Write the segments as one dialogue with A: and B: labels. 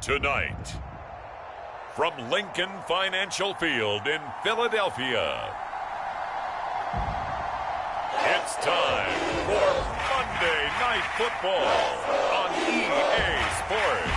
A: Tonight, from Lincoln Financial Field in Philadelphia, it's time for Monday Night Football on EA Sports.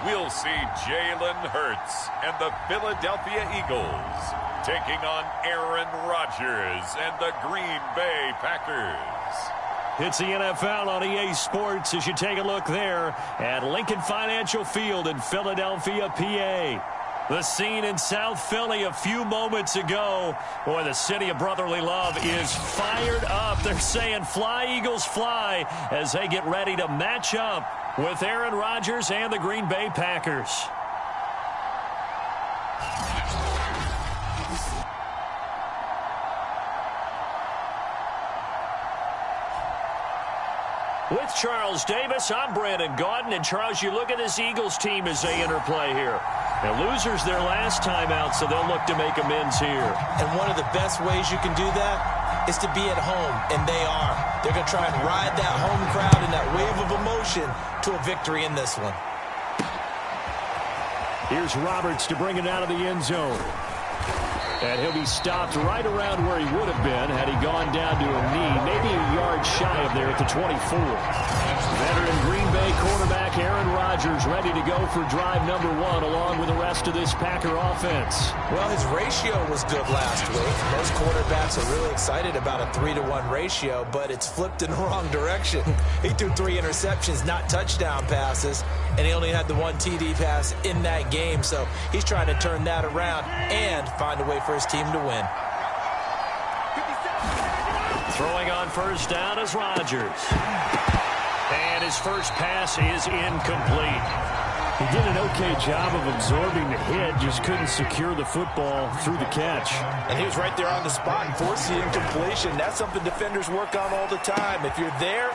A: We'll see Jalen Hurts and the Philadelphia Eagles taking on Aaron Rodgers and the Green Bay Packers.
B: It's the NFL on EA Sports as you take a look there at Lincoln Financial Field in Philadelphia, PA. The scene in South Philly a few moments ago. Boy, the city of brotherly love is fired up. They're saying, "Fly, Eagles, fly," as they get ready to match up with Aaron Rodgers and the Green Bay Packers. With Charles Davis, I'm Brandon Gaudin. And Charles, you look at this Eagles team as they interplay here. Now, losers their last time out, so they'll look to make amends here.
C: And one of the best ways you can do that is to be at home, and they are. They're going to try and ride that home crowd and that wave of emotion to a victory in this one.
B: Here's Roberts to bring it out of the end zone. And he'll be stopped right around where he would have been had he gone down to a knee, maybe a yard shy of there at the 24. Veteran Green Bay quarterback Aaron Rodgers ready to go for drive number one along with the rest of this Packer offense.
C: Well, his ratio was good last week. Most quarterbacks are really excited about a 3-to-1 ratio, but it's flipped in the wrong direction. He threw 3 interceptions, not touchdown passes, and he only had the 1 TD pass in that game. So he's trying to turn that around and find a way for his team to win.
B: Throwing on first down is Rodgers. And his first pass is incomplete. He did an okay job of absorbing the hit, just couldn't secure the football through the catch.
C: And he was right there on the spot and forced the incompletion. That's something defenders work on all the time. If you're there,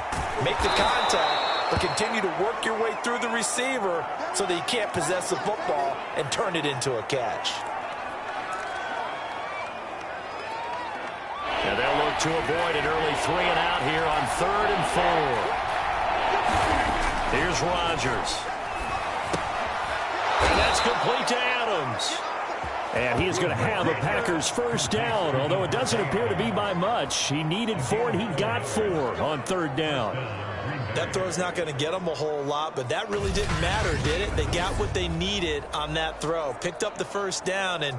C: make the contact, but continue to work your way through the receiver so that you can't possess the football and turn it into a catch.
B: And they'll look to avoid an early 3 and out here on 3rd and 4. Here's Rodgers. And that's complete to Adams. And he is going to have a Packers first down, although it doesn't appear to be by much. He needed 4, and he got 4 on 3rd down.
C: That throw's not going to get them a whole lot, but that really didn't matter, did it? They got what they needed on that throw. Picked up the first down, and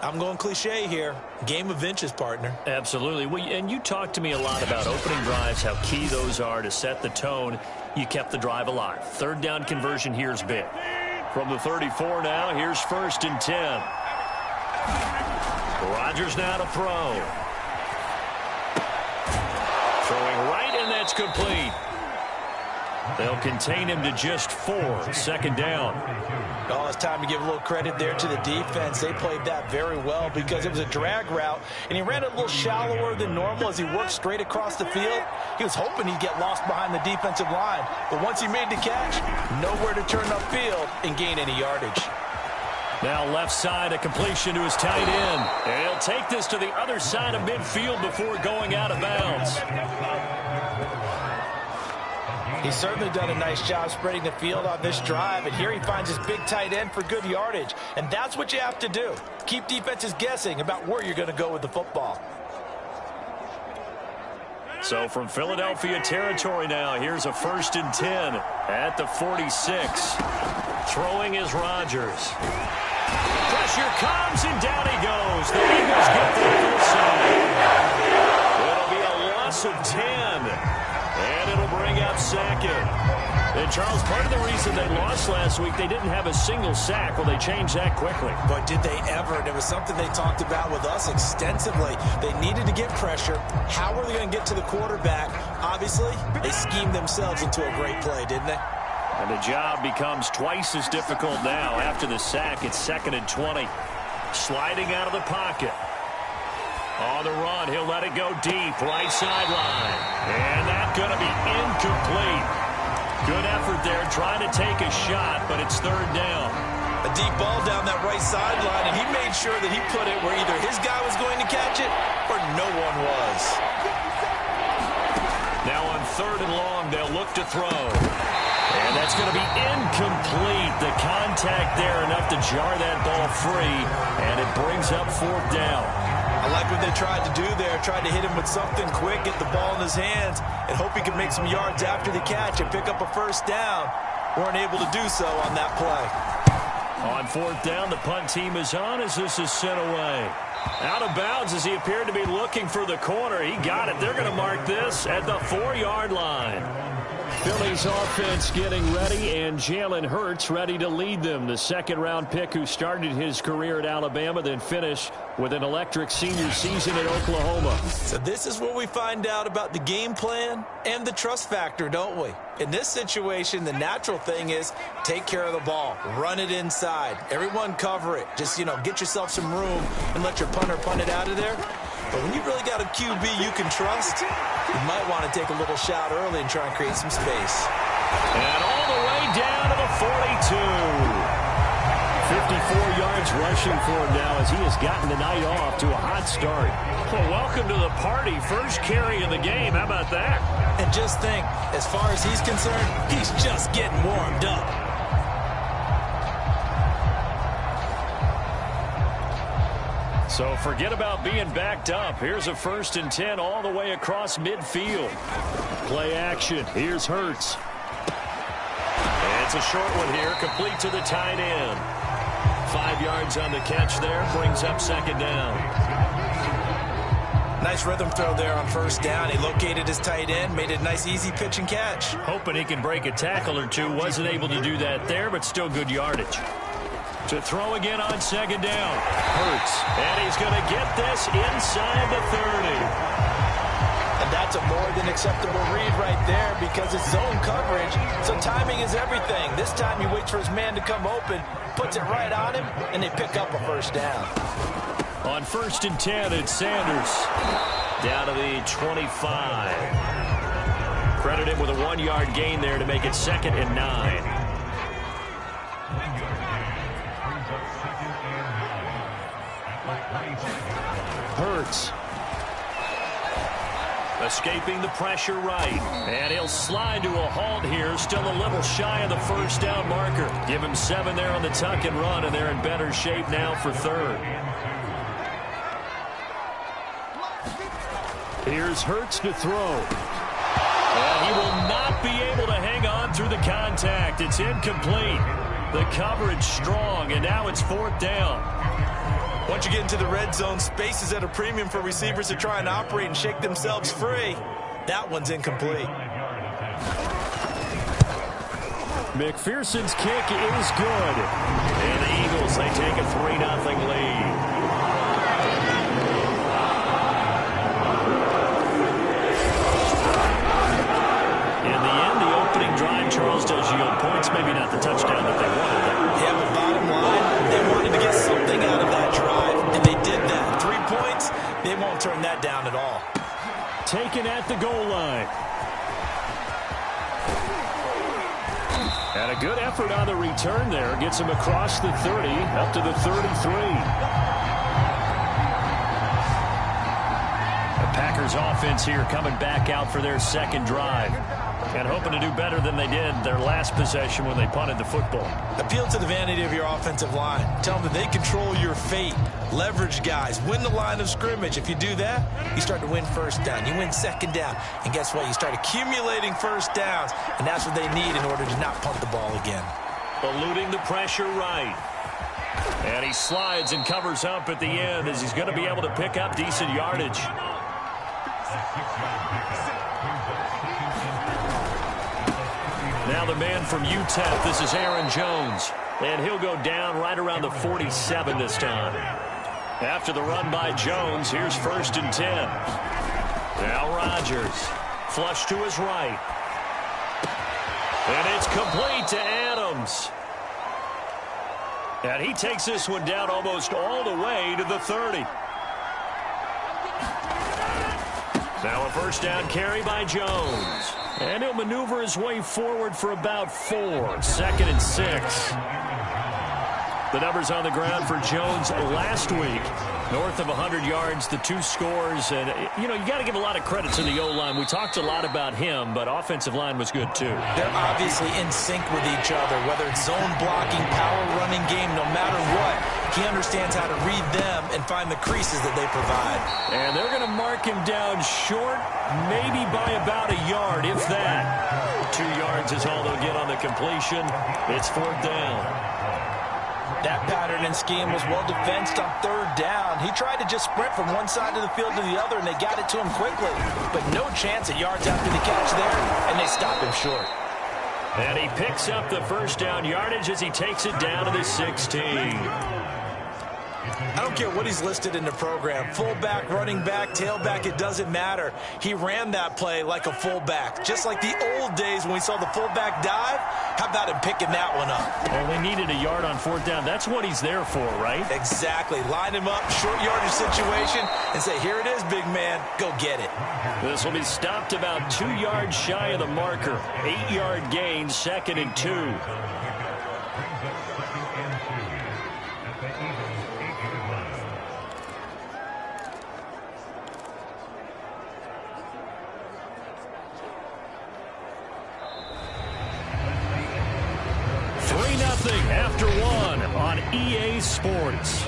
C: I'm going cliche here. Game of inches, partner.
B: Absolutely. Well, and you talked to me a lot about opening drives, how key those are to set the tone. You kept the drive alive. 3rd down conversion here is big. From the 34 now, here's 1st and 10. Rodgers now to throw. Throwing right, and that's complete. They'll contain him to just 4. 2nd down.
C: Oh, it's time to give a little credit there to the defense. They played that very well because it was a drag route, and he ran it a little shallower than normal as he worked straight across the field. He was hoping he'd get lost behind the defensive line, but once he made the catch, nowhere to turn upfield and gain any yardage.
B: Now left side, a completion to his tight end. And he'll take this to the other side of midfield before going out of bounds.
C: He's certainly done a nice job spreading the field on this drive, and here he finds his big tight end for good yardage. And that's what you have to do. Keep defenses guessing about where you're going to go with the football.
B: So from Philadelphia territory now, here's a 1st and 10 at the 46. Throwing is Rodgers. Pressure comes, and down he goes. The Eagles get the other side. It'll be a loss of 10. And it'll bring up 2nd. And, Charles, part of the reason they lost last week, they didn't have a single sack. Well, they changed that quickly.
C: But did they ever? And it was something they talked about with us extensively. They needed to get pressure. How were they going to get to the quarterback? Obviously, they schemed themselves into a great play, didn't they?
B: And the job becomes twice as difficult now. After the sack, it's 2nd and 20. Sliding out of the pocket. On the run, he'll let it go deep, right sideline. And that's going to be incomplete. Good effort there, trying to take a shot, but it's third down.
C: A deep ball down that right sideline, and he made sure that he put it where either his guy was going to catch it or no one was.
B: Now on third and long, they'll look to throw. And that's going to be incomplete. The contact there enough to jar that ball free, and it brings up fourth down.
C: I like what they tried to do there, tried to hit him with something quick, get the ball in his hands, and hope he could make some yards after the catch and pick up a first down. Weren't able to do so on that play.
B: On fourth down, the punt team is on as this is sent away. Out of bounds as he appeared to be looking for the corner. He got it. They're going to mark this at the 4-yard line. Philly's offense getting ready, and Jalen Hurts ready to lead them. The second-round pick who started his career at Alabama, then finished with an electric senior season at Oklahoma.
C: So this is where we find out about the game plan and the trust factor, don't we? In this situation, the natural thing is take care of the ball. Run it inside. Everyone cover it. Just, get yourself some room and let your punter punt it out of there. But when you really got a QB you can trust, you might want to take a little shot early and try and create some space.
B: And all the way down to the 42. 54 yards rushing for him now as he has gotten the night off to a hot start. Well, welcome to the party. First carry of the game. How about that?
C: And just think, as far as he's concerned, he's just getting warmed up.
B: So forget about being backed up. Here's a 1st and 10 all the way across midfield. Play action. Here's Hurts. And it's a short one here, complete to the tight end. 5 yards on the catch there, brings up second down.
C: Nice rhythm throw there on first down. He located his tight end, made it a nice, easy pitch and catch.
B: Hoping he can break a tackle or two. Wasn't able to do that there, but still good yardage. To throw again on second down. Hurts. And he's going to get this inside the 30.
C: And that's a more than acceptable read right there because it's zone coverage, so timing is everything. This time he waits for his man to come open, puts it right on him, and they pick up a first down.
B: On 1st and 10, it's Sanders. Down to the 25. Credit him with a 1-yard gain there to make it 2nd and 9. Hurts. Escaping the pressure right. And he'll slide to a halt here. Still a little shy of the first down marker. Give him 7 there on the tuck and run, and they're in better shape now for third. Here's Hurts to throw. And he will not be able to hang on through the contact. It's incomplete. The coverage strong, and now it's 4th down.
C: Once you get into the red zone, space is at a premium for receivers to try and operate and shake themselves free. That one's incomplete.
B: McPherson's kick is good. And the Eagles, they take a 3-0 lead. In the end, the opening drive, Charles, does yield points. Maybe not the touchdown that they wanted.
C: Yeah, but bottom line, they wanted to get something out of that drive, and they did that. 3 points, they won't turn that down at all.
B: Taken at the goal line. And a good effort on the return there. Gets him across the 30, up to the 33. The Packers offense here coming back out for their second drive. And hoping to do better than they did their last possession when they punted the football.
C: Appeal to the vanity of your offensive line. Tell them that they control your fate. Leverage guys. Win the line of scrimmage. If you do that, you start to win first down. You win second down. And guess what? You start accumulating first downs. And that's what they need in order to not punt the ball again.
B: Eluding the pressure right. And he slides and covers up at the end as he's going to be able to pick up decent yardage. Now the man from UTEP, this is Aaron Jones. And he'll go down right around the 47 this time. After the run by Jones, here's 1st and 10. Now Rodgers. Flush to his right. And it's complete to Adams. And he takes this one down almost all the way to the 30. Now a first down carry by Jones. And he'll maneuver his way forward for about 4. 2nd and 6. The numbers on the ground for Jones last week. North of 100 yards, the 2 scores. And, you got to give a lot of credit to the O-line. We talked a lot about him, but offensive line was good, too.
C: They're obviously in sync with each other, whether it's zone blocking, power running game, no matter what. He understands how to read them and find the creases that they provide.
B: And they're going to mark him down short, maybe by about a yard, if that. 2 yards is all they'll get on the completion. It's 4th down.
C: That pattern and scheme was well defensed on 3rd down. He tried to just sprint from one side of the field to the other, and they got it to him quickly. But no chance at yards after the catch there, and they stopped him short.
B: And he picks up the first down yardage as he takes it down to the 16.
C: I don't care what he's listed in the program. Fullback, running back, tailback, it doesn't matter. He ran that play like a fullback. Just like the old days when we saw the fullback dive. How about him picking that one up?
B: Well, they needed a yard on 4th down. That's what he's there for, right?
C: Exactly. Line him up, short yardage situation, and say, here it is, big man. Go get it.
B: This will be stopped about 2 yards shy of the marker. 8-yard gain, 2nd and 2. After 1 on EA Sports.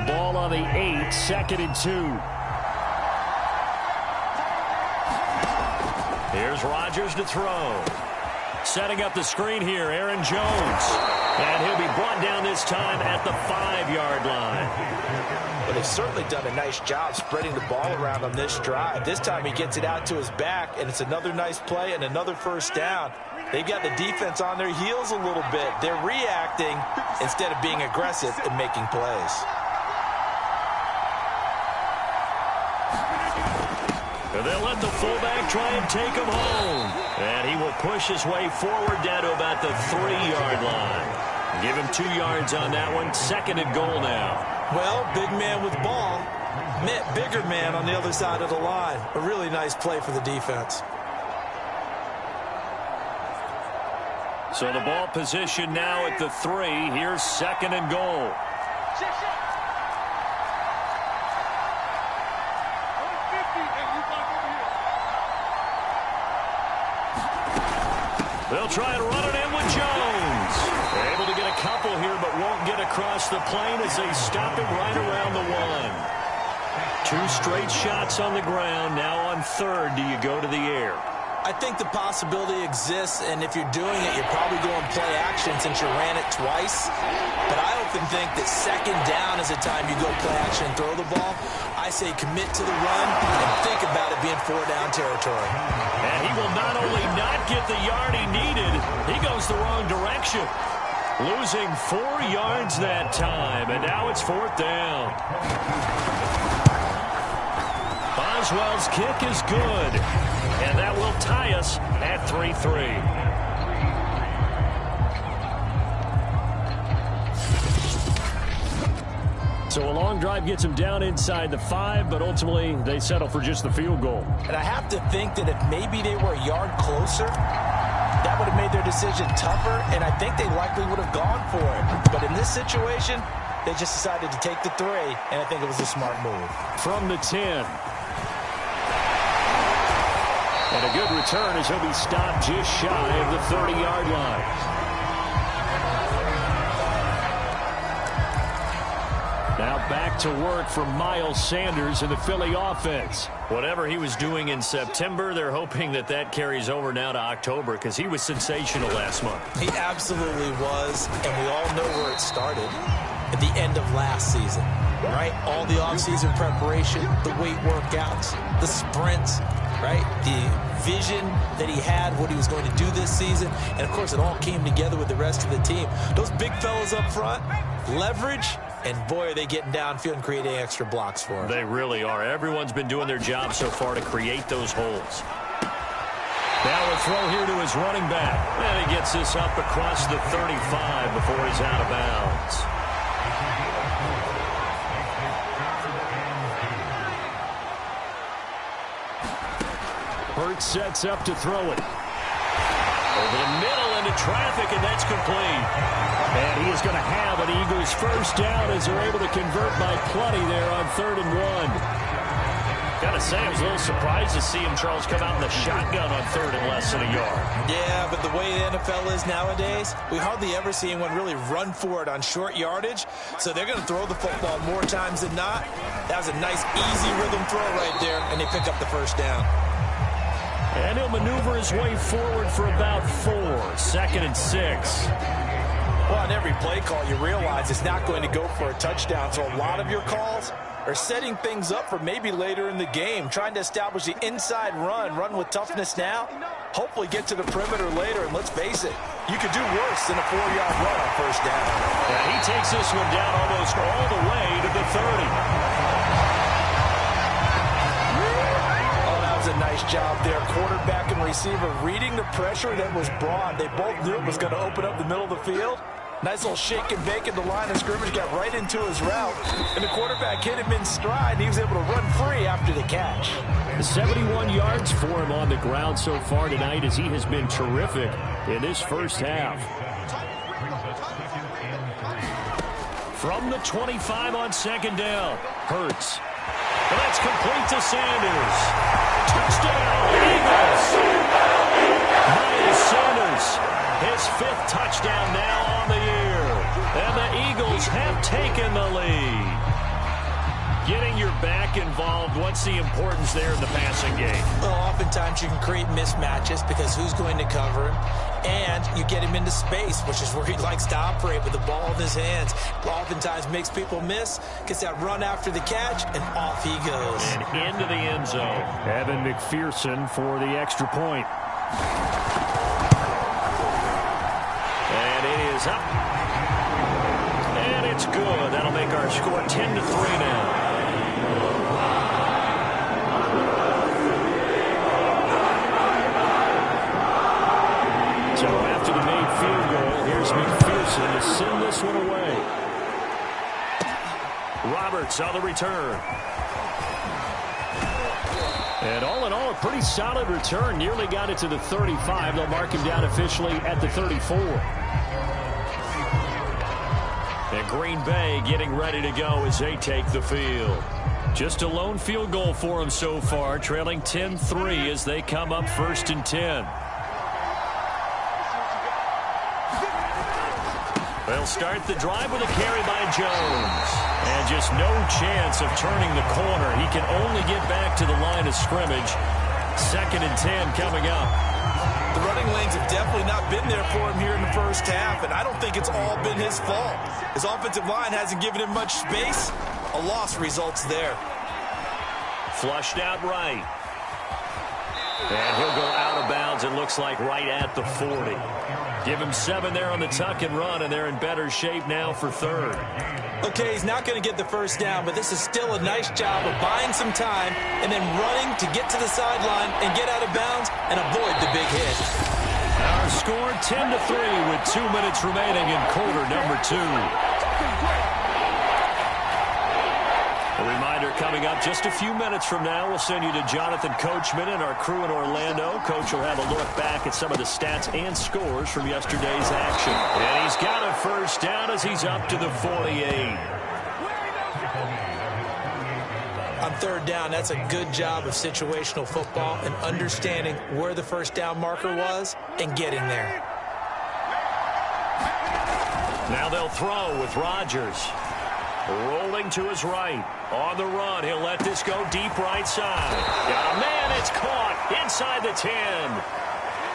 B: Ball on the 8, 2nd and 2. Here's Rodgers to throw. Setting up the screen here, Aaron Jones. And he'll be brought down this time at the 5-yard line.
C: But they've certainly done a nice job spreading the ball around on this drive. This time he gets it out to his back, and it's another nice play and another first down. They've got the defense on their heels a little bit. They're reacting instead of being aggressive and making plays.
B: They'll let the fullback try and take him home. And he will push his way forward down to about the 3-yard line. Give him 2 yards on that one. 2nd and goal now.
C: Well, big man with ball met bigger man on the other side of the line. A really nice play for the defense.
B: So the ball position now at the 3. Here's 2nd and goal. They'll try and run it in with Jones. They're able to get a couple here, but won't get across the plane as they stop him right around the 1. 2 straight shots on the ground. Now on 3rd, do you go to the air?
C: I think the possibility exists, and if you're doing it, you're probably going play action since you ran it twice. But I often think that 2nd down is the time you go play action and throw the ball. I say commit to the run and think about it being 4-down territory.
B: And he will not only not get the yard he needed, he goes the wrong direction. Losing 4 yards that time, and now it's 4th down. Boswell's kick is good, and that will tie us at 3-3. So a long drive gets him down inside the 5, but ultimately they settle for just the field goal.
C: And I have to think that if maybe they were a yard closer, that would have made their decision tougher, and I think they likely would have gone for it. But in this situation, they just decided to take the 3, and I think it was a smart move.
B: From the 10. And a good return as he'll be stopped just shy of the 30-yard line. Now back to work for Miles Sanders in the Philly offense. Whatever he was doing in September, they're hoping that that carries over now to October because he was sensational last month.
C: He absolutely was, and we all know where it started at the end of last season, right? All the offseason preparation, the weight workouts, the sprints. right? The vision that he had, what he was going to do this season, and of course it all came together with the rest of the team. Those big fellas up front, leverage, and boy, are they getting downfield and creating extra blocks for him.
B: They really are. Everyone's been doing their job so far to create those holes. Now a throw here to his running back. And he gets this up across the 35 before he's out of bounds. Hurts sets up to throw it. Over the middle into traffic, and that's complete. And he is going to have an Eagles first down as they're able to convert by plenty there on 3rd and 1. Gotta say, I was a little surprised to see him, Charles, come out in the shotgun on 3rd and less than a yard.
C: Yeah, but the way the NFL is nowadays, we hardly ever see anyone really run for it on short yardage. So they're going to throw the football more times than not. That was a nice, easy rhythm throw right there, and they pick up the first down.
B: And he'll maneuver his way forward for about 4. 2nd and 6.
C: Well, on every play call, you realize it's not going to go for a touchdown. So a lot of your calls are setting things up for maybe later in the game, trying to establish the inside run with toughness now, hopefully get to the perimeter later, and let's face it, you could do worse than a 4-yard run on first down.
B: Yeah, he takes this one down almost all the way to the 30.
C: Oh, that was a nice job there. Quarterback and receiver reading the pressure that was brought. They both knew it was going to open up the middle of the field. Nice little shake and bake at the line of scrimmage, got right into his route, and the quarterback hit him in stride, and he was able to run free after the catch.
B: 71 yards for him on the ground so far tonight as he has been terrific in this first half. From the 25 on 2nd down, Hurts. And that's complete to Sanders. Touchdown, Eagles! Miles Sanders. His 5th touchdown now on the year. And the Eagles have taken the lead. Getting your back involved, what's the importance there in the passing game?
C: Well, oftentimes you can create mismatches because who's going to cover him? And you get him into space, which is where he likes to operate with the ball in his hands. Oftentimes makes people miss, gets that run after the catch, and off he goes.
B: And into the end zone. Evan McPherson for the extra point. And it is up. And it's good. That'll make our score 10-3 now. So after the made field goal, here's McPherson to send this one away. Roberts on the return. And all in all, a pretty solid return. Nearly got it to the 35. They'll mark him down officially at the 34. And Green Bay getting ready to go as they take the field. Just a lone field goal for them so far, trailing 10-3 as they come up 1st and 10. They'll start the drive with a carry by Jones. And just no chance of turning the corner. He can only get back to the line of scrimmage. 2nd and 10 coming up.
C: The running lanes have definitely not been there for him here in the first half, and I don't think it's all been his fault. His offensive line hasn't given him much space. A loss results there.
B: Flushed out right. And he'll go out of bounds, it looks like, right at the 40. Give him 7 there on the tuck and run, and they're in better shape now for 3rd.
C: Okay, he's not going to get the first down, but this is still a nice job of buying some time and then running to get to the sideline and get out of bounds and avoid the big hit.
B: Our score 10-3 with 2 minutes remaining in quarter number 2. A reminder coming up just a few minutes from now. We'll send you to Jonathan Coachman and our crew in Orlando. Coach will have a look back at some of the stats and scores from yesterday's action. And he's got a first down as he's up to the 48.
C: On 3rd down, that's a good job of situational football and understanding where the first down marker was and getting there.
B: Now they'll throw with Rodgers. Rolling to his right. On the run, he'll let this go deep right side. Got a man, it's caught inside the 10.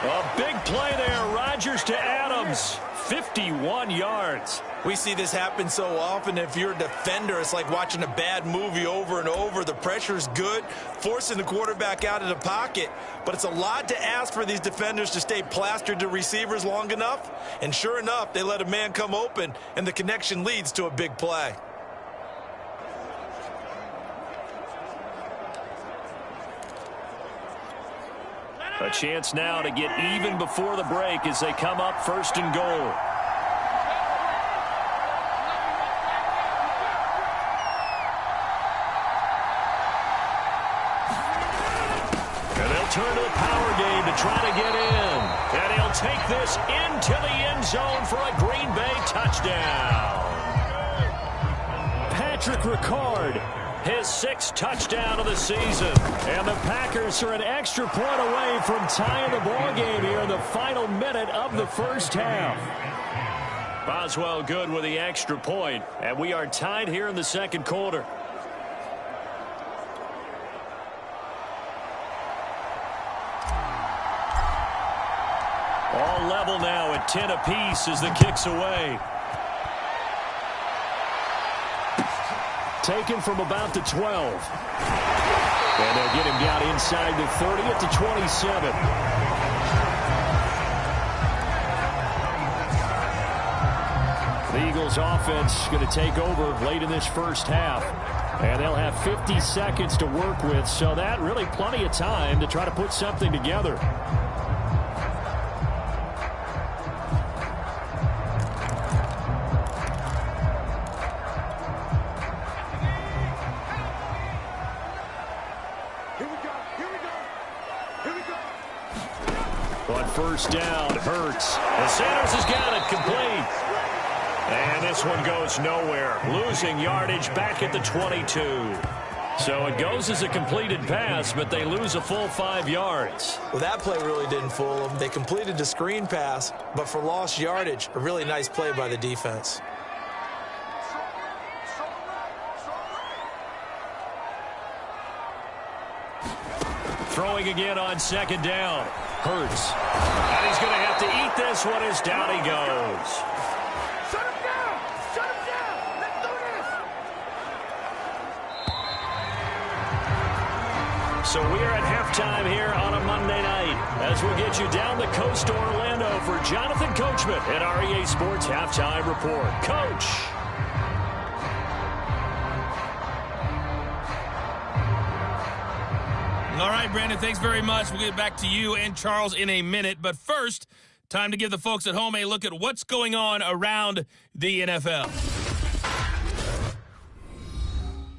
B: A big play there. Rodgers to Adams. 51 yards.
C: We see this happen so often. If you're a defender, it's like watching a bad movie over and over. The pressure's good, forcing the quarterback out of the pocket. But it's a lot to ask for these defenders to stay plastered to receivers long enough. And sure enough, they let a man come open, and the connection leads to a big play.
B: A chance now to get even before the break as they come up 1st and goal. And they'll turn to the power game to try to get in. And he'll take this into the end zone for a Green Bay touchdown. Patrick Ricard, his 6th touchdown of the season. And the Packers are an extra point away from tying the ball game here in the final minute of the first half. Boswell good with the extra point, and we are tied here in the second quarter. All level now at 10 apiece as the kick's away. Taken from about the 12. And they'll get him down inside the 30 at the 27. The Eagles offense going to take over late in this first half. And they'll have 50 seconds to work with, so that really plenty of time to try to put something together. On first down, Hurts. And Sanders has got it complete. And this one goes nowhere. Losing yardage back at the 22. So it goes as a completed pass, but they lose a full 5 yards.
C: Well, that play really didn't fool them. They completed the screen pass, but for lost yardage, a really nice play by the defense.
B: Throwing again on second down. Hurts. And he's going to have to eat this one as down he goes.
D: Shut him down! Shut him down! Let's do this!
B: So we are at halftime here on a Monday night as we'll get you down the coast to Orlando for Jonathan Coachman at REA Sports Halftime Report. Coach.
E: All right, Brandon, thanks very much. We'll get back to you and Charles in a minute. But first, time to give the folks at home a look at what's going on around the NFL.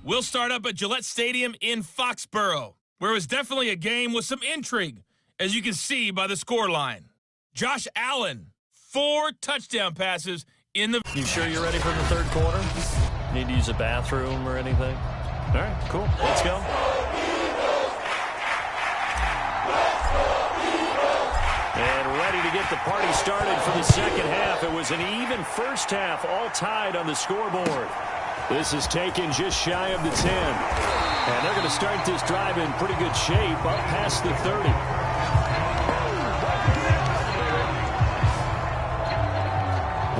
E: We'll start up at Gillette Stadium in Foxborough, where it was definitely a game with some intrigue, as you can see by the scoreline. Josh Allen, 4 touchdown passes in the...
B: You sure you're ready for the third quarter? Need to use a bathroom or anything? All right, cool. Let's go. And ready to get the party started for the second half. It was an even first half, all tied on the scoreboard. This is taken just shy of the 10. And they're going to start this drive in pretty good shape, up past the 30.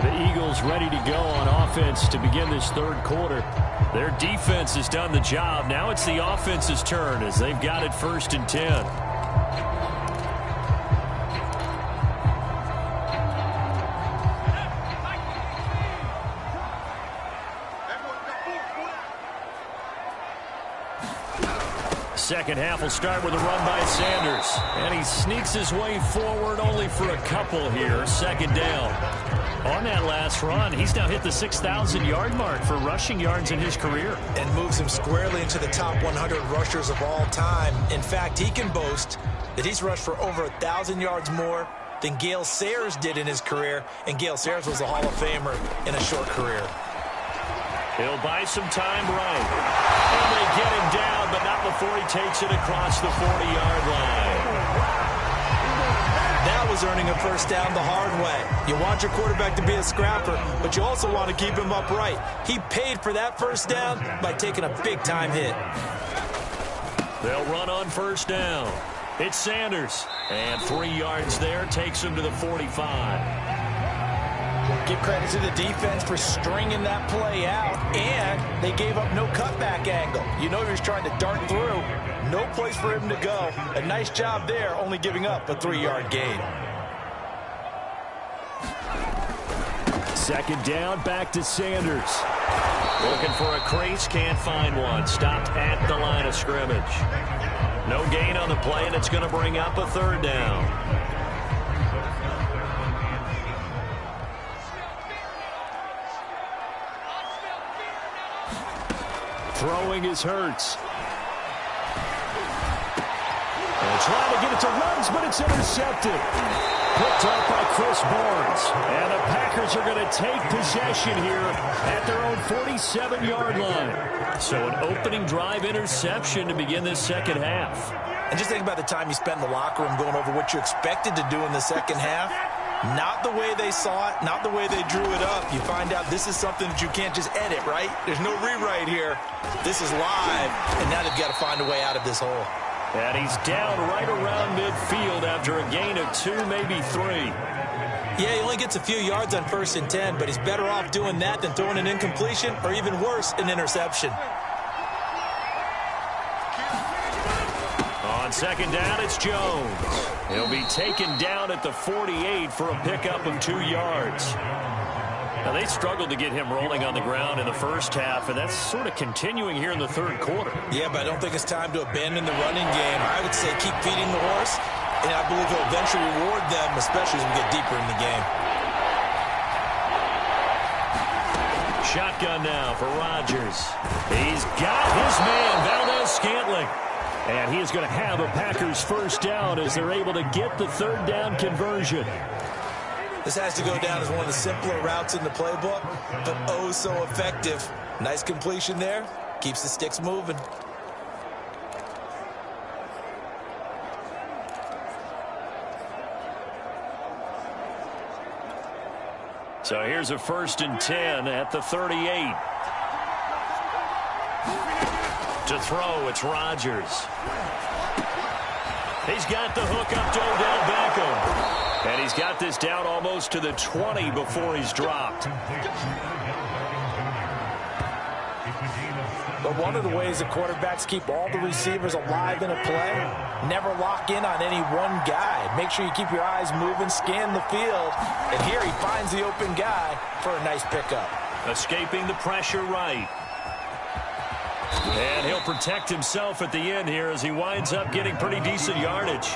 B: The Eagles ready to go on offense to begin this third quarter. Their defense has done the job. Now it's the offense's turn as they've got it 1st and 10. Second half will start with a run by Sanders. And he sneaks his way forward only for a couple here. Second down. On that last run, he's now hit the 6,000-yard mark for rushing yards in his career.
C: And moves him squarely into the top 100 rushers of all time. In fact, he can boast that he's rushed for over 1,000 yards more than Gale Sayers did in his career. And Gale Sayers was a Hall of Famer in a short career.
B: He'll buy some time right. And they get him down, but not before he takes it across the 40-yard line.
C: That was earning a first down the hard way. You want your quarterback to be a scrapper, but you also want to keep him upright. He paid for that first down by taking a big-time hit.
B: They'll run on first down. It's Sanders. And 3 yards there takes him to the 45.
C: Give credit to the defense for stringing that play out, and they gave up no cutback angle. You know he was trying to dart through. No place for him to go. A nice job there, only giving up a 3-yard gain.
B: Second down, back to Sanders. Looking for a crease, can't find one. Stopped at the line of scrimmage. No gain on the play, and it's going to bring up a 3rd down. Throwing is Hurts. And trying to get it to Ruggs, but it's intercepted. Picked up by Chris Barnes. And the Packers are going to take possession here at their own 47-yard line. So an opening drive interception to begin this second half.
C: And just think about the time you spent in the locker room going over what you expected to do in the second half. Not the way they saw it, not the way they drew it up. You find out this is something that you can't just edit, right? There's no rewrite here. This is live, and now they've got to find a way out of this hole.
B: And he's down right around midfield after a gain of 2, maybe 3.
C: Yeah, he only gets a few yards on 1st and 10, but he's better off doing that than throwing an incompletion or even worse, an interception.
B: On second down, it's Jones. He'll be taken down at the 48 for a pickup of 2 yards. Now, they struggled to get him rolling on the ground in the first half, and that's sort of continuing here in the third quarter.
C: Yeah, but I don't think it's time to abandon the running game. I would say keep feeding the horse, and I believe he'll eventually reward them, especially as we get deeper in the game.
B: Shotgun now for Rodgers. He's got his man, Valdez-Scantling. And he is going to have a Packers first down as they're able to get the 3rd down conversion.
C: This has to go down as one of the simpler routes in the playbook, but oh so effective. Nice completion there. Keeps the sticks moving.
B: So here's a 1st and 10 at the 38. To throw, it's Rodgers. He's got the hook up to Odell Beckham. And he's got this down almost to the 20 before he's dropped.
C: But one of the ways that quarterbacks keep all the receivers alive in a play, never lock in on any one guy. Make sure you keep your eyes moving, scan the field. And here he finds the open guy for a nice pickup.
B: Escaping the pressure right. And he'll protect himself at the end here as he winds up getting pretty decent yardage.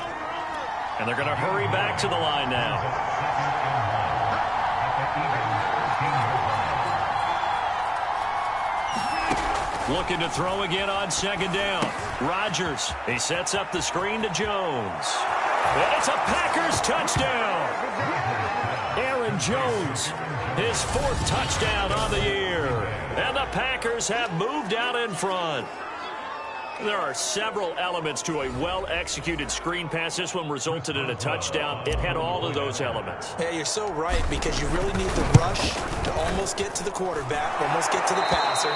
B: And they're going to hurry back to the line now. Looking to throw again on second down. Rodgers, he sets up the screen to Jones. And it's a Packers touchdown. Aaron Jones, his 4th touchdown on the year. And the Packers have moved out in front. There are several elements to a well-executed screen pass. This one resulted in a touchdown. It had all of those elements.
C: Yeah, you're so right, because you really need the rush to almost get to the quarterback, almost get to the passer.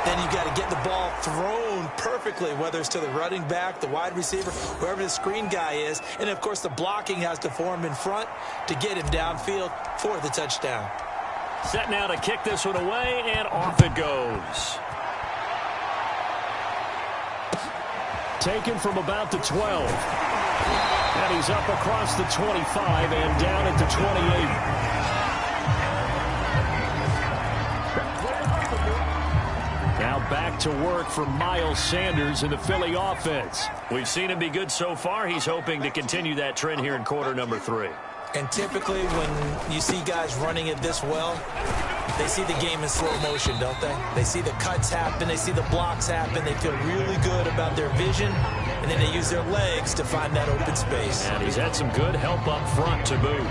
C: Then you got to get the ball thrown perfectly, whether it's to the running back, the wide receiver, wherever the screen guy is. And, of course, the blocking has to form in front to get him downfield for the touchdown.
B: Set now to kick this one away, and off it goes. Taken from about the 12. And he's up across the 25 and down at the 28. Now back to work for Miles Sanders in the Philly offense. We've seen him be good so far. He's hoping to continue that trend here in quarter number 3.
C: And typically when you see guys running it this well, they see the game in slow motion, don't they? They see the cuts happen. They see the blocks happen. They feel really good about their vision. And then they use their legs to find that open space.
B: And he's had some good help up front to boot.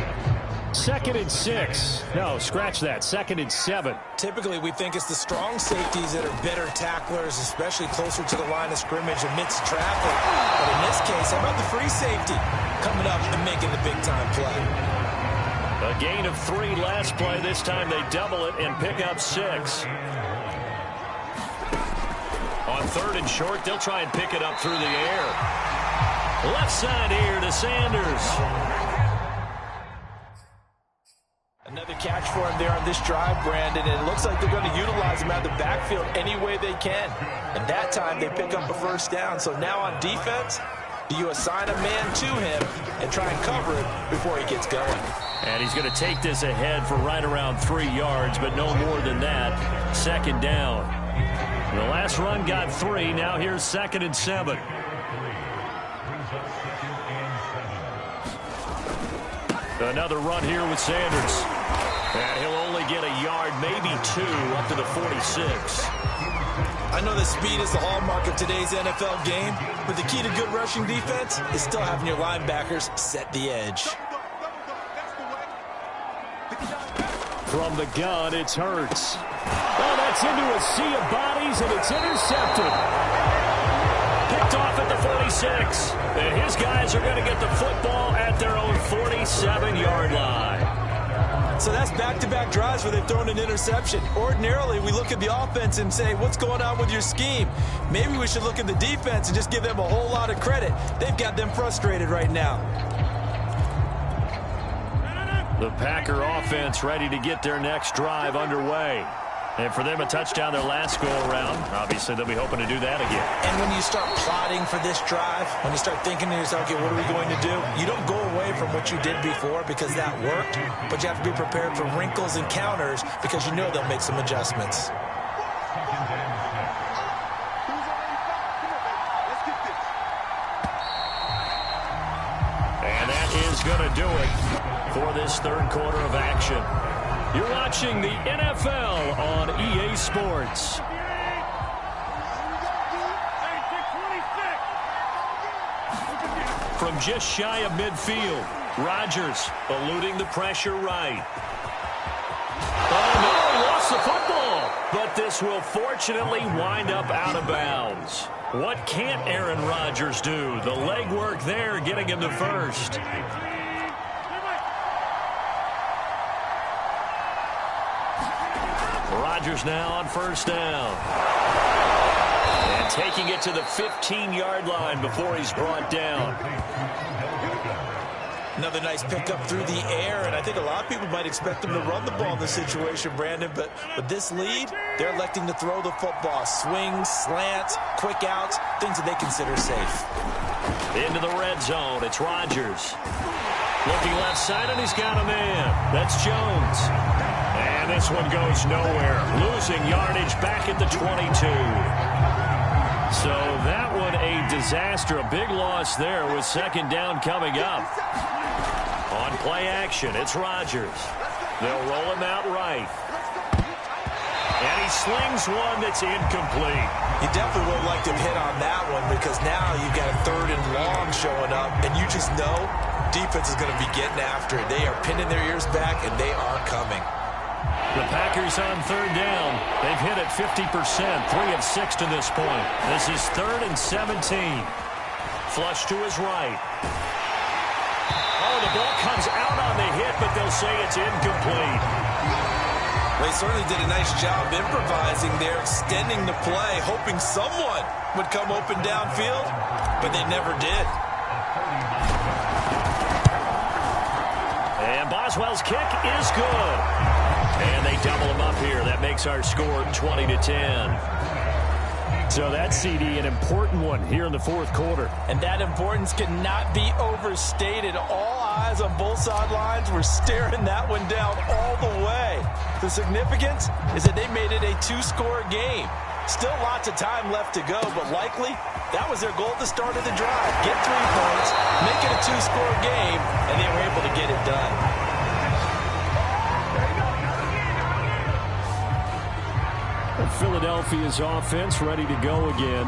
B: 2nd and 6. No, scratch that. 2nd and 7.
C: Typically, we think it's the strong safeties that are better tacklers, especially closer to the line of scrimmage amidst traffic. But in this case, how about the free safety coming up and making the big-time play?
B: A gain of 3 last play. This time they double it and pick up 6. On 3rd and short, they'll try and pick it up through the air. Left side here to Sanders.
C: Another catch for him there on this drive, Brandon, and it looks like they're going to utilize him out of the backfield any way they can. And that time they pick up a first down. So now on defense, you assign a man to him and try and cover it before he gets going.
B: And he's going to take this ahead for right around 3 yards, but no more than that. Second down. The last run got 3. Now here's 2nd and 7. Another run here with Sanders. And he'll only get a yard, maybe 2, up to the 46.
C: I know that speed is the hallmark of today's NFL game, but the key to good rushing defense is still having your linebackers set the edge.
B: From the gun, it's Hurts. Oh, that's into a sea of bodies, and it's intercepted. Picked off at the 46. And his guys are going to get the football at their own 47-yard line.
C: So that's back-to-back drives where they've thrown an interception. Ordinarily, we look at the offense and say, what's going on with your scheme? Maybe we should look at the defense and just give them a whole lot of credit. They've got them frustrated right now.
B: The Packer offense ready to get their next drive underway. And for them, a touchdown their last go-around. Obviously, they'll be hoping to do that again.
C: And when you start plotting for this drive, when you start thinking to yourself, okay, what are we going to do? You don't go away from what you did before because that worked, but you have to be prepared for wrinkles and counters because you know they'll make some adjustments.
B: And that is going to do it for this third quarter of action. You're watching the NFL on EA Sports. From just shy of midfield, Rodgers eluding the pressure right. Oh, no, he lost the football. But this will fortunately wind up out of bounds. What can't Aaron Rodgers do? The legwork there getting him to first. Rodgers now on first down. And taking it to the 15-yard line before he's brought down.
C: Another nice pickup through the air, and I think a lot of people might expect them to run the ball in this situation, Brandon, but with this lead, they're electing to throw the football. Swings, slants, quick outs, things that they consider safe.
B: Into the red zone, it's Rodgers. Looking left side, and he's got a man. That's Jones. And this one goes nowhere. Losing yardage back at the 22. So that one a disaster. A big loss there with second down coming up. On play action, it's Rodgers. They'll roll him out right. And he slings one that's incomplete.
C: You definitely would like to hit on that one because now you've got a 3rd and long showing up, and you just know defense is going to be getting after it. They are pinning their ears back, and they are coming.
B: The Packers on third down. They've hit it 50%, 3 of 6 to this point. This is 3rd and 17. Flush to his right. Oh, the ball comes out on the hit, but they'll say it's incomplete.
C: They certainly did a nice job improvising there, extending the play, hoping someone would come open downfield, but they never did.
B: And Boswell's kick is good. And they double him up here. That makes our score 20-10. So that, CD, an important one here in the fourth quarter.
C: And that importance cannot be overstated. All eyes on both sidelines were staring that one down all the way. The significance is that they made it a 2-score game. Still lots of time left to go, but likely that was their goal at the start of the drive. Get 3 points, make it a 2-score game, and they were able to get it done.
B: Philadelphia's offense ready to go again.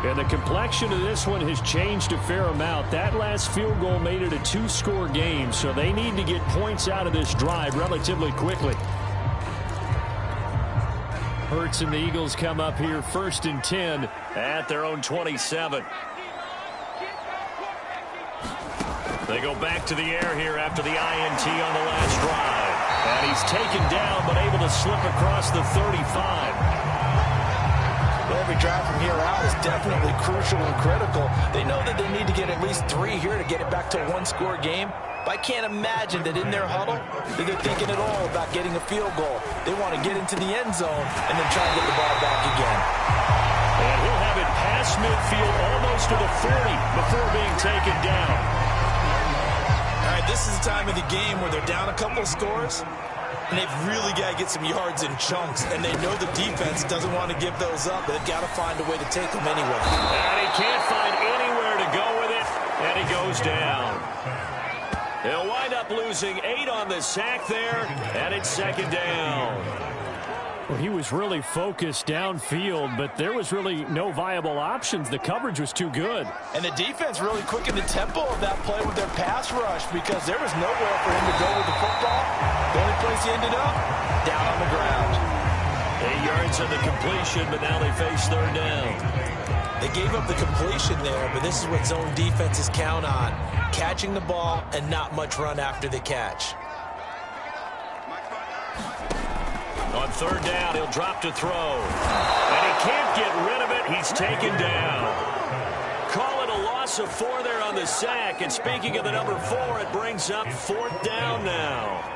B: And the complexion of this one has changed a fair amount. That last field goal made it a 2-score game, so they need to get points out of this drive relatively quickly. Hurts and the Eagles come up here 1st and 10 at their own 27. They go back to the air here after the INT on the last drive. And he's taken down but able to slip across the 35.
C: Well, every drive from here out is definitely crucial and critical. They know that they need to get at least 3 here to get it back to a one-score game. But I can't imagine that in their huddle that they're thinking at all about getting a field goal. They want to get into the end zone and then try to get the ball back again.
B: And he'll have it past midfield almost to the 40 before being taken down.
C: All right, this is the time of the game where they're down a couple scores, and they've really got to get some yards in chunks, and they know the defense doesn't want to give those up. They've got to find a way to take them anyway.
B: And he can't find anywhere to go with it, and he goes down. He'll wind up losing 8 on the sack there, and it's second down.
F: Well, he was really focused downfield, but there was really no viable options. The coverage was too good.
C: And the defense really quickened the tempo of that play with their pass rush because there was nowhere for him to go with the football. The only place he ended up, down on the ground.
B: 8 yards on the completion, but now they face third down.
C: They gave up the completion there, but this is what zone defenses count on. Catching the ball and not much run after the catch.
B: On third down, he'll drop to throw. And he can't get rid of it. He's taken down. Call it a loss of 4 there on the sack. And speaking of the number 4, it brings up fourth down now.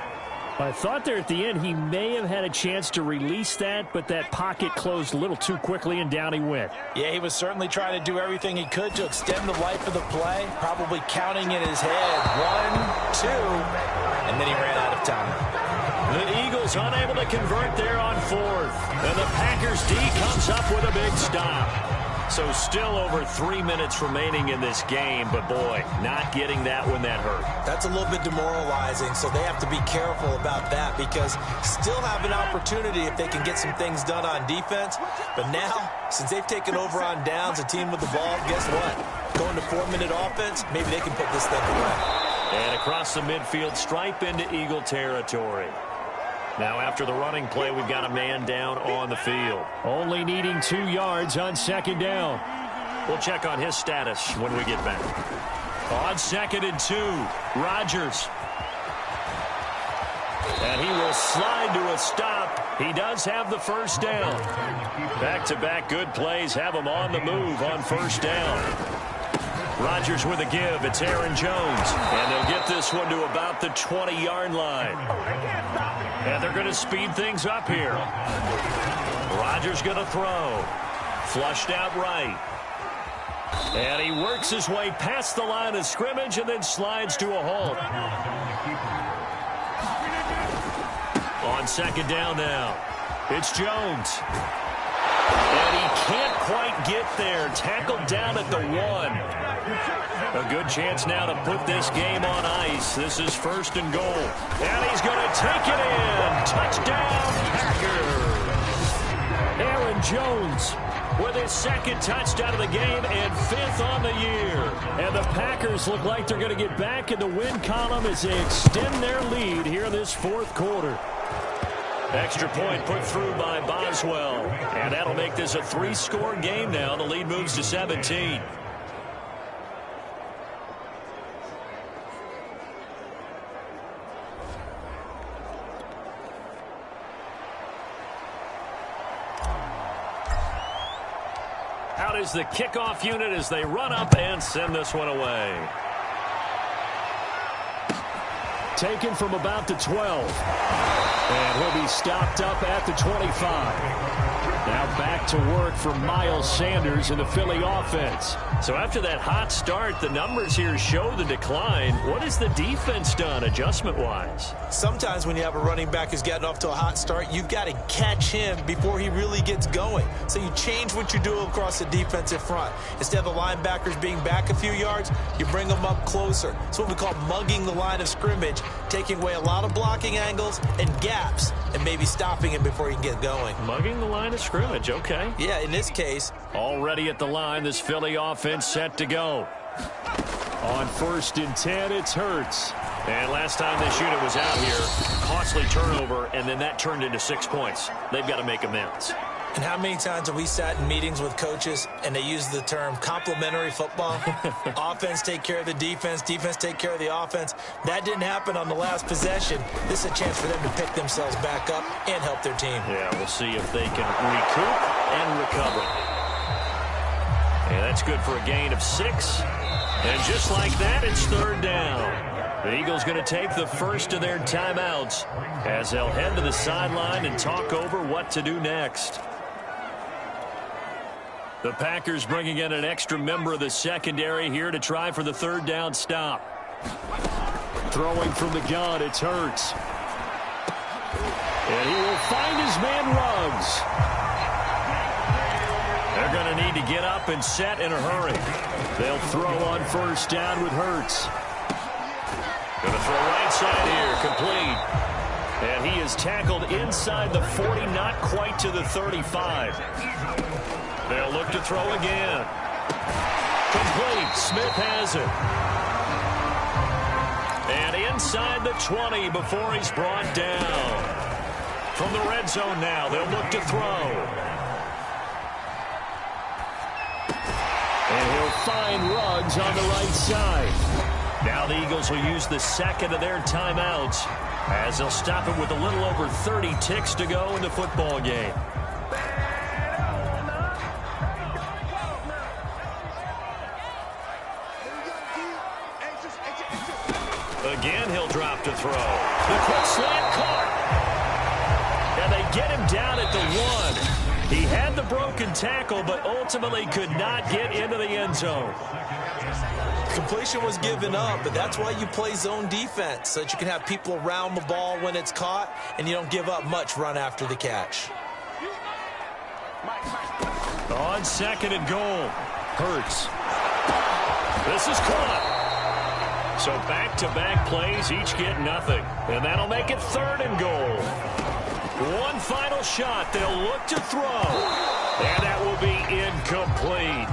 F: I thought there at the end he may have had a chance to release that, but that pocket closed a little too quickly, and down he went.
C: Yeah, he was certainly trying to do everything he could to extend the life of the play, probably counting in his head 1, 2, and then he ran out of time.
B: The Eagles unable to convert there on fourth. And the Packers D comes up with a big stop. So still over 3 minutes remaining in this game, but boy, not getting that when that hurt.
C: That's a little bit demoralizing, so they have to be careful about that because still have an opportunity if they can get some things done on defense. But now, since they've taken over on downs, a team with the ball, guess what? Going to 4-minute offense, maybe they can put this thing away.
B: And across the midfield, stripe into Eagle territory. Now after the running play, we've got a man down on the field.
F: Only needing 2 yards on second down.
B: We'll check on his status when we get back. On 2nd and 2, Rodgers. And he will slide to a stop. He does have the first down. Back-to-back good plays have him on the move on first down. Rodgers with a give. It's Aaron Jones. And they'll get this one to about the 20-yard line. And they're going to speed things up here. Rodgers going to throw. Flushed out right. And he works his way past the line of scrimmage and then slides to a halt. On second down now. It's Jones. And he can't quite get there. Tackled down at the 1. A good chance now to put this game on ice. This is 1st and goal. And he's going to take it in. Touchdown, Packers.
F: Aaron Jones
B: with his 2nd touchdown of the game and 5th on the year.
F: And the Packers look like they're going to get back in the win column as they extend their lead here in this 4th quarter.
B: Extra point put through by Boswell. And that'll make this a 3-score game now. The lead moves to 17. Out is the kickoff unit as they run up and send this one away.
F: Taken from about the 12. And he'll be stopped up at the 25. Now back to work for Miles Sanders in the Philly offense.
B: So after that hot start, the numbers here show the decline. What has the defense done adjustment-wise?
C: Sometimes when you have a running back who's getting off to a hot start, you've got to catch him before he really gets going. So you change what you do across the defensive front. Instead of the linebackers being back a few yards, you bring them up closer. It's what we call mugging the line of scrimmage, taking away a lot of blocking angles and gaps and maybe stopping him before he can get going.
B: Mugging the line of scrimmage, okay.
C: Yeah, in this case.
B: Already at the line, this Philly offense set to go.
F: On 1st and 10, it's Hurts.
B: And last time this unit was out here, costly turnover, and then that turned into 6 points. They've got to make amends.
C: And how many times have we sat in meetings with coaches and they use the term complementary football? Offense take care of the defense, defense take care of the offense. That didn't happen on the last possession. This is a chance for them to pick themselves back up and help their team.
B: Yeah, we'll see if they can recoup and recover. And that's good for a gain of 6. And just like that, it's third down. The Eagles going to take the first of their timeouts as they'll head to the sideline and talk over what to do next. The Packers bringing in an extra member of the secondary here to try for the third down stop.
F: Throwing from the gun, it's Hurts. And he will find his man Ruggs.
B: They're going to need to get up and set in a hurry. They'll throw on first down with Hurts. Going to throw right side here, complete. And he is tackled inside the 40, not quite to the 35. They'll look to throw again. Complete. Smith has it. And inside the 20 before he's brought down. From the red zone now, they'll look to throw. And he'll find Ruggs on the right side. Now the Eagles will use the second of their timeouts as they'll stop it with a little over 30 ticks to go in the football game. Again, he'll drop to throw. The quick slant caught. And they get him down at the 1. He had the broken tackle, but ultimately could not get into the end zone.
C: Completion was given up, but that's why you play zone defense, so that you can have people around the ball when it's caught, and you don't give up much run after the catch.
B: On second and goal, Hurts. This is caught. So back-to-back plays, each get nothing. And that'll make it third and goal. One final shot. They'll look to throw. And that will be incomplete.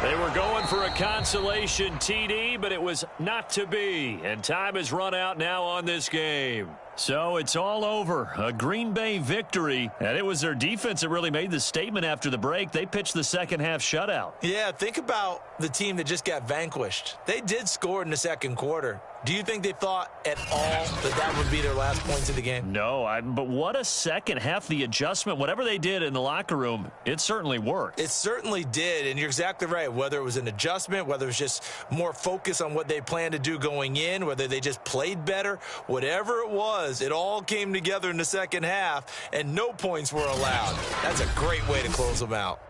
B: They were going for a consolation TD, but it was not to be. And time has run out now on this game. So it's all over. A Green Bay victory. And it was their defense that really made the statement after the break. They pitched the second half shutout.
C: Yeah, think about the team that just got vanquished. They did score in the second quarter. Do you think they thought at all that that would be their last points of the game?
B: No, but what a second half. The adjustment, whatever they did in the locker room, it certainly worked.
C: It certainly did, and you're exactly right. Whether it was an adjustment, whether it was just more focus on what they planned to do going in, whether they just played better, whatever it was, it all came together in the second half, and no points were allowed. That's a great way to close them out.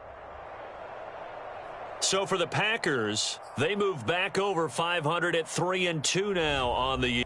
B: So for the Packers, they move back over 500 at 3-2 now on the year.